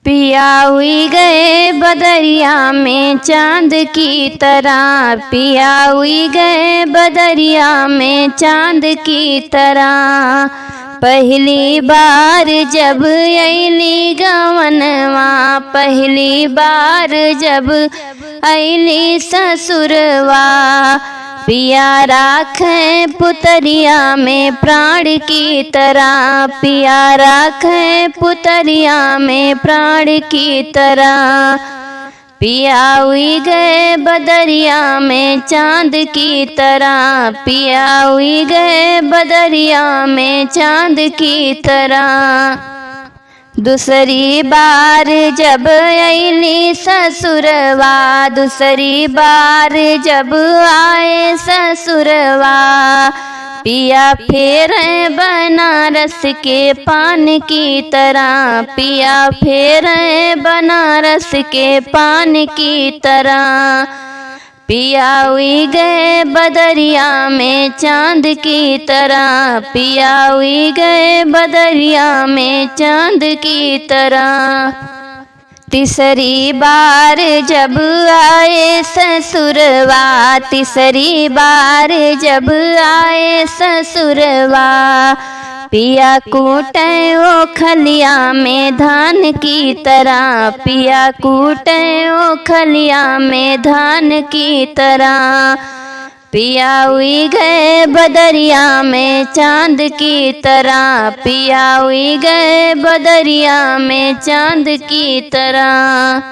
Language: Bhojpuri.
पिया हुई गए बदरिया में चांद की तरह, पिया हुई गए बदरिया में चांद की तरह। पहली बार जब अइली गवनवा, पहली बार जब अइली ससुरवा। पिया राखे पुतरिया में प्राण की तरह, पिया राखे पुतरिया में प्राण की तरह। पिया हुई गए बदरिया में चांद की तरह, पिया हुई गए बदरिया में चांद की तरह। दूसरी बार जब अइली ससुरवा, दूसरी बार जब आए ससुरवा। पिया फेर बनारस के पान की तरह, पिया फेर बनारस के पान की तरह। पिया हुई गए बदरिया में चांद की तरह, पिया हुई गए बदरिया में चांद की तरह। तीसरी बार जब आए ससुरवा, तीसरी बार जब आए ससुरवा। पिया कूटे ओखलिया में धान की तरह, पिया कूटे ओखलिया में धान की तरह। पिया हुई गए बदरिया में चांद की तरह, पिया हुई गए बदरिया में चांद की तरह।